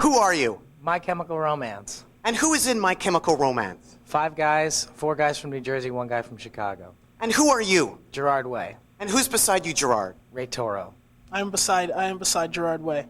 Who are you? My Chemical Romance. And who is in My Chemical Romance? 5 guys, 4 guys from New Jersey, 1 guy from Chicago. And who are you? Gerard Way. And who's beside you, Gerard? Ray Toro. I am beside Gerard Way.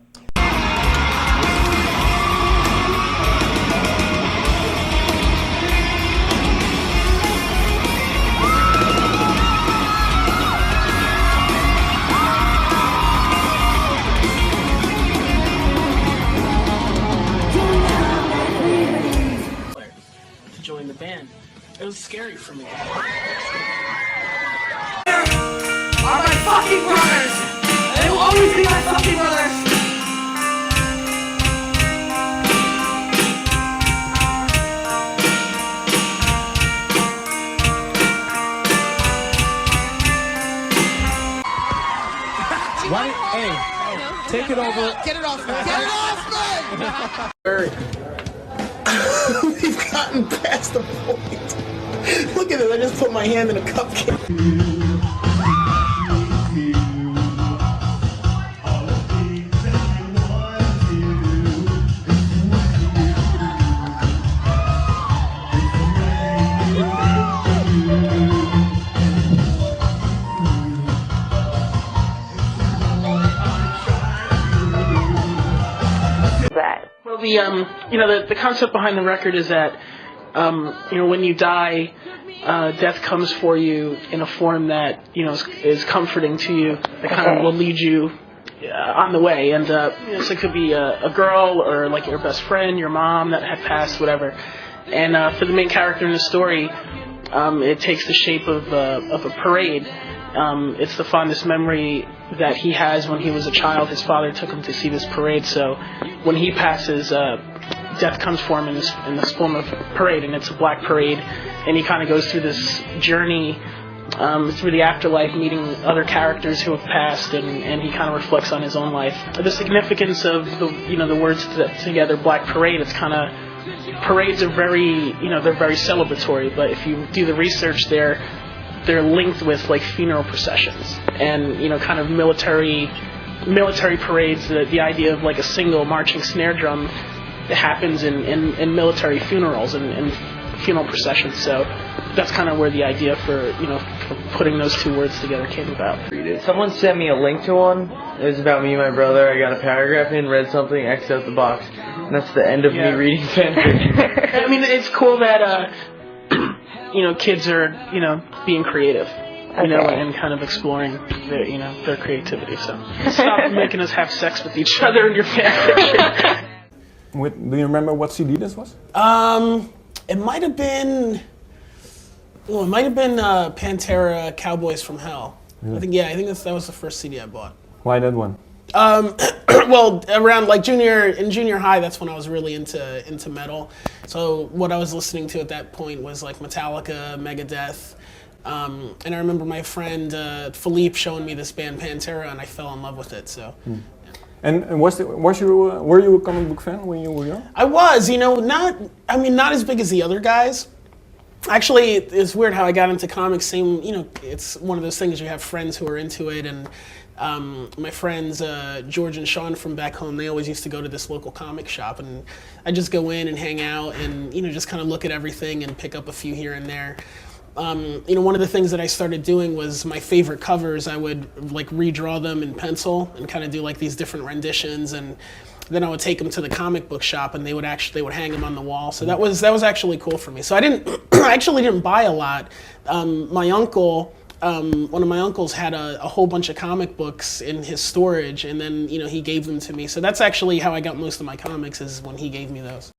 To join the band. It was scary for me. Are my fucking brothers! They will always be my fucking brothers! Right? Hey, take it over. Get it off me! Get it off me! We've gotten past the point. Look at this, I just put my hand in a cupcake. Well, the concept behind the record is that, when you die, death comes for you in a form that, is comforting to you, that kind of will lead you on the way. And, so it could be a girl or like your best friend, your mom that had passed, whatever. And, for the main character in the story, it takes the shape of a parade. It's the fondest memory that he has when he was a child. His father took him to see this parade, so when he passes, death comes for him in this form of parade, and it's a black parade, and he kind of goes through this journey through the afterlife, meeting other characters who have passed, and he kind of reflects on his own life. The significance of the words together, black parade, it's kind of, parades are very, they're very celebratory, but if you do the research they're linked with like funeral processions and kind of military parades. The idea of like a single marching snare drum that happens in military funerals and funeral processions. So that's kind of where the idea for putting those 2 words together came about. Someone sent me a link to one. It was about me and my brother. I got a paragraph in, read something, X'd out the box, and that's the end of me reading fanfiction. I mean, it's cool that kids are, being creative, and kind of exploring their creativity. So stop making us have sex with each other in your fanfiction. Do you remember what CD this was? It might have been Pantera, Cowboys from Hell. Really? I think that was the first CD I bought. Why that one? Well, around like junior high, that's when I was really into metal. So what I was listening to at that point was like Metallica, Megadeth, and I remember my friend Philippe showing me this band Pantera, and I fell in love with it. So. And were you a comic book fan when you were young? I was, not as big as the other guys. Actually, it's weird how I got into comics. It's one of those things, you have friends who are into it, and my friends George and Sean from back home, they always used to go to this local comic shop, and I just go in and hang out and just kind of look at everything and pick up a few here and there. One of the things that I started doing was my favorite covers, I would like redraw them in pencil and kind of do like these different renditions, and then I would take them to the comic book shop and they would hang them on the wall. So that was actually cool for me. So I actually didn't buy a lot. My uncle, one of my uncles had a whole bunch of comic books in his storage, and then he gave them to me. So that's actually how I got most of my comics, is when he gave me those.